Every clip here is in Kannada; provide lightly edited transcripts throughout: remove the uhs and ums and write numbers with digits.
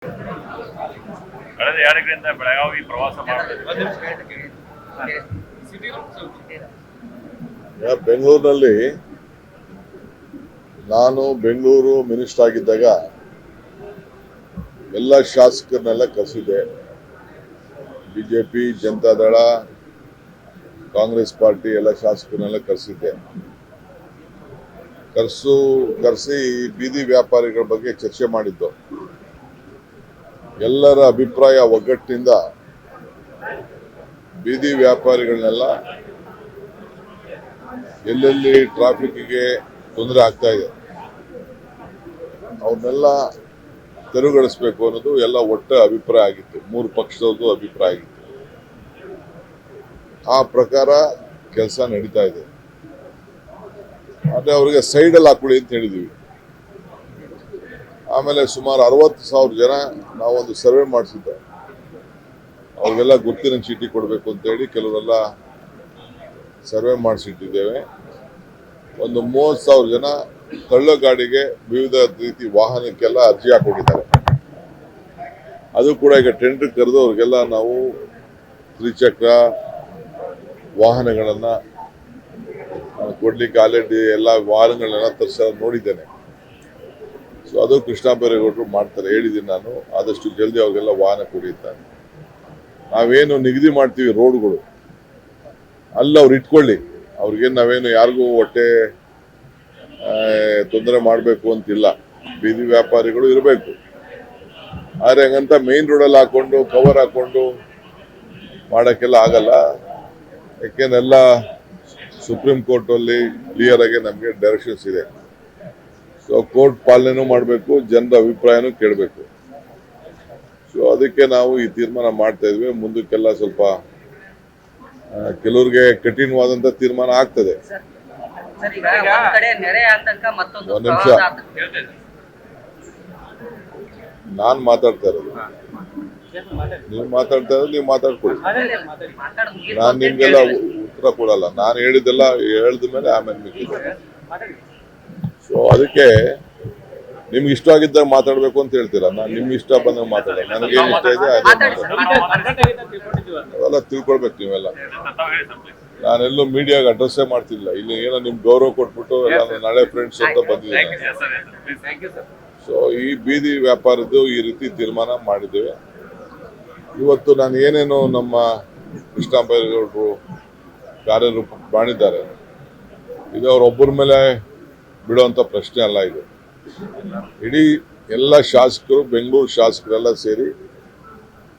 ಕಳೆದ 2 ದಿನಗಳಿಂದ ಬೆಳಗಾವಿ ಪ್ರವಾಸ ಮಾಡಿದ್ರು. ಬೆಂಗಳೂರಿನಲ್ಲಿ ನಾನು ಬೆಂಗಳೂರು ಮಿನಿಸ್ಟರ್ ಆಗಿದ್ದಾಗ ಎಲ್ಲ ಶಾಸಕರನ್ನೆಲ್ಲ ಕರೆಸಿದ್ದೆ. ಬಿಜೆಪಿ, ಜನತಾದಳ, ಕಾಂಗ್ರೆಸ್ ಪಾರ್ಟಿ ಎಲ್ಲ ಶಾಸಕರನ್ನೆಲ್ಲ ಕರೆಸಿದ್ದೆ. ಕರೆಸಿ ಬೀದಿ ವ್ಯಾಪಾರಿಗಳ ಬಗ್ಗೆ ಚರ್ಚೆ ಮಾಡಿದ್ದು. ಎಲ್ಲರ ಅಭಿಪ್ರಾಯ ಒಗ್ಗಟ್ಟಿನಿಂದ ಬೀದಿ ವ್ಯಾಪಾರಿಗಳನ್ನೆಲ್ಲ ಎಲ್ಲೆಲ್ಲಿ ಟ್ರಾಫಿಕ್ಗೆ ತೊಂದರೆ ಆಗ್ತಾ ಇದೆ ಅವ್ರನ್ನೆಲ್ಲ ತೆರವುಗೊಳಿಸಬೇಕು ಅನ್ನೋದು ಎಲ್ಲ ಒಟ್ಟ ಅಭಿಪ್ರಾಯ ಆಗಿತ್ತು. 3 ಪಕ್ಷದವ್ರದ್ದು ಅಭಿಪ್ರಾಯ ಆಗಿತ್ತು. ಆ ಪ್ರಕಾರ ಕೆಲಸ ನಡೀತಾ ಇದೆ. ಆದರೆ ಅವರಿಗೆ ಸೈಡಲ್ಲಿ ಹಾಕೊಳ್ಳಿ ಅಂತ ಹೇಳಿದ್ವಿ. ಆಮೇಲೆ ಸುಮಾರು 60,000 ಜನ ನಾವೊಂದು ಸರ್ವೆ ಮಾಡಿಸಿದ್ದೆ. ಅವ್ರಿಗೆಲ್ಲ ಗುರುತಿನ ಚೀಟಿ ಕೊಡಬೇಕು ಅಂತೇಳಿ ಕೆಲವರೆಲ್ಲ ಸರ್ವೆ ಮಾಡಿಸಿಟ್ಟಿದ್ದೇವೆ. ಒಂದು 30,000 ಜನ ತಳ್ಳ ಗಾಡಿಗೆ ವಿವಿಧ ರೀತಿ ವಾಹನಕ್ಕೆಲ್ಲ ಅರ್ಜಿ ಹಾಕೊಂಡಿದ್ದಾರೆ. ಅದು ಕೂಡ ಈಗ ಟೆಂಡರ್ ಕರೆದು ಅವ್ರಿಗೆಲ್ಲ ನಾವು ತ್ರಿಚಕ್ರ ವಾಹನಗಳನ್ನು ಕೊಡ್ಲಿಕ್ಕೆ ಆಲ್ರೆಡಿ ಎಲ್ಲ ವಾಹನಗಳನ್ನೆಲ್ಲ ತರಿಸೋದು ನೋಡಿದ್ದೇನೆ. ಸೊ ಅದು ಕೃಷ್ಣ ಬೈರೇಗೌಡರು ಮಾಡ್ತಾರೆ, ಹೇಳಿದ್ದೀನಿ ನಾನು. ಆದಷ್ಟು ಜಲ್ದಿ ಅವ್ರಿಗೆಲ್ಲ ವಾಹನ ಕೊಡಿದ್ದಾರೆ. ನಾವೇನು ನಿಗದಿ ಮಾಡ್ತೀವಿ ರೋಡ್ಗಳು ಅಲ್ಲಿ ಅವ್ರು ಇಟ್ಕೊಳ್ಳಿ. ಅವ್ರಿಗೇನು ನಾವೇನು ಯಾರಿಗೂ ಹೊಟ್ಟೆ ತೊಂದರೆ ಮಾಡಬೇಕು ಅಂತಿಲ್ಲ. ಬೀದಿ ವ್ಯಾಪಾರಿಗಳು ಇರಬೇಕು. ಆದರೆ ಹಂಗಂತ ಮೇನ್ ರೋಡಲ್ಲಿ ಹಾಕೊಂಡು ಕವರ್ ಹಾಕೊಂಡು ಮಾಡೋಕ್ಕೆಲ್ಲ ಆಗಲ್ಲ. ಯಾಕೆಂದೆಲ್ಲ ಸುಪ್ರೀಂ ಕೋರ್ಟಲ್ಲಿ ಕ್ಲಿಯರ್ ಆಗಿ ನಮಗೆ ಡೈರೆಕ್ಷನ್ಸ್ ಇದೆ. ಸೊ ಕೋರ್ಟ್ ಪಾಲನೆನೂ ಮಾಡಬೇಕು, ಜನರ ಅಭಿಪ್ರಾಯನೂ ಕೇಳಬೇಕು. ಸೊ ಅದಕ್ಕೆ ನಾವು ಈ ತೀರ್ಮಾನ ಮಾಡ್ತಾ ಇದ್ವಿ. ಮುಂದಕ್ಕೆಲ್ಲ ಸ್ವಲ್ಪ ಕೆಲವ್ರಿಗೆ ಕಠಿಣವಾದಂತ ತೀರ್ಮಾನ ಆಗ್ತದೆ. ಒಂದು ನಿಮಿಷ, ನಾನ್ ಮಾತಾಡ್ತಾ ಇರೋದು, ನೀವು ಮಾತಾಡ್ತಾ ಇರೋದು ನೀವು ಮಾತಾಡ್ಕೊಳ್ಳಿ. ನಾನ್ ನಿಮ್ಗೆಲ್ಲ ಉತ್ತರ ಕೊಡಲ್ಲ. ನಾನು ಹೇಳಿದ್ದೆಲ್ಲ ಹೇಳಿದ ಮೇಲೆ ಆಮೇಲೆ ಮಿಕ್ಕಿದೆ. ಸೊ ಅದಕ್ಕೆ ನಿಮ್ಗೆ ಇಷ್ಟ ಆಗಿದ್ದಾಗ ಮಾತಾಡ್ಬೇಕು ಅಂತ ಹೇಳ್ತೀರಾ. ನಾನು ನಿಮ್ಗೆ ಇಷ್ಟ ಬಂದಾಗ ಮಾತಾಡಲ್ಲ. ನನಗೇನು ಇಷ್ಟ ಇದೆ ಅವೆಲ್ಲ ತಿಳ್ಕೊಳ್ಬೇಕು ನೀವೆಲ್ಲ. ನಾನೆಲ್ಲೂ ಮೀಡಿಯಾಗ ಅಡ್ರೆಸ್ಸೇ ಮಾಡ್ತಿಲ್ಲ. ಇಲ್ಲಿ ಏನೋ ನಿಮ್ ಗೌರವ ಕೊಟ್ಬಿಟ್ಟು ನಾನು ನಾಳೆ ಫ್ರೆಂಡ್ಸ್ ಅಂತ ಬಂದಿದ್ದೇನೆ. ಸೊ ಈ ಬೀದಿ ವ್ಯಾಪಾರದ್ದು ಈ ರೀತಿ ತೀರ್ಮಾನ ಮಾಡಿದ್ದೇವೆ. ಇವತ್ತು ನಾನು ಏನೇನು ನಮ್ಮ ಕೃಷ್ಣ ಬೈರೇಗೌಡರು ಕಾರ್ಯರೂಪ ಮಾಡಿದ್ದಾರೆ, ಇದು ಅವರೊಬ್ಬರ ಮೇಲೆ ಬಿಡುವಂತ ಪ್ರಶ್ನೆ ಅಲ್ಲ. ಇದು ಇಡೀ ಎಲ್ಲ ಶಾಸಕರು, ಬೆಂಗಳೂರು ಶಾಸಕರೆಲ್ಲ ಸೇರಿ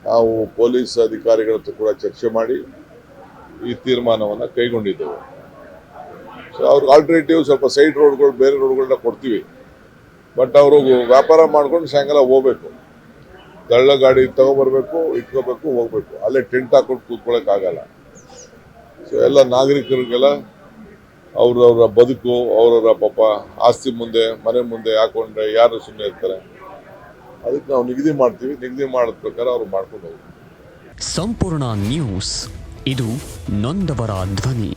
ನಾವು ಪೊಲೀಸ್ ಅಧಿಕಾರಿಗಳ ಹತ್ರ ಕೂಡ ಚರ್ಚೆ ಮಾಡಿ ಈ ತೀರ್ಮಾನವನ್ನು ಕೈಗೊಂಡಿದ್ದೇವೆ. ಸೊ ಅವ್ರಿಗೆ ಆಲ್ಟರ್ನೇಟಿವ್ ಸ್ವಲ್ಪ ಸೈಡ್ ರೋಡ್ಗಳು, ಬೇರೆ ರೋಡ್ಗಳನ್ನ ಕೊಡ್ತೀವಿ. ಬಟ್ ಅವರು ವ್ಯಾಪಾರ ಮಾಡ್ಕೊಂಡು ಸಾಯಂಕಾಲ ಹೋಗ್ಬೇಕು. ತಳ್ಳ ಗಾಡಿ ತಗೊಬರ್ಬೇಕು, ಇಟ್ಕೋಬೇಕು, ಹೋಗ್ಬೇಕು. ಅಲ್ಲೇ ಟೆಂಟ್ ಹಾಕೊಂಡು ಕೂತ್ಕೊಳ್ಳೋಕ್ಕಾಗಲ್ಲ. ಸೊ ಎಲ್ಲ ನಾಗರಿಕರಿಗೆಲ್ಲ ಅವ್ರವ್ರ ಬದುಕು, ಅವ್ರವ್ರ ಪಾಪ ಆಸ್ತಿ ಮುಂದೆ, ಮನೆ ಮುಂದೆ ಹಾಕೊಂಡ್ರೆ ಯಾರು ಸುಮ್ಮನೆ ಇರ್ತಾರೆ. ಅದಕ್ಕೆ ನಾವು ನಿಗದಿ ಮಾಡ್ತೀವಿ. ನಿಗದಿ ಮಾಡಿದ ಪ್ರಕಾರ ಅವ್ರು ಮಾಡ್ಕೊಂಡು ಹೋಗ್ತೀವಿ. ಸಂಪೂರ್ಣ ನ್ಯೂಸ್, ಇದು ನೊಂದವರ ಧ್ವನಿ.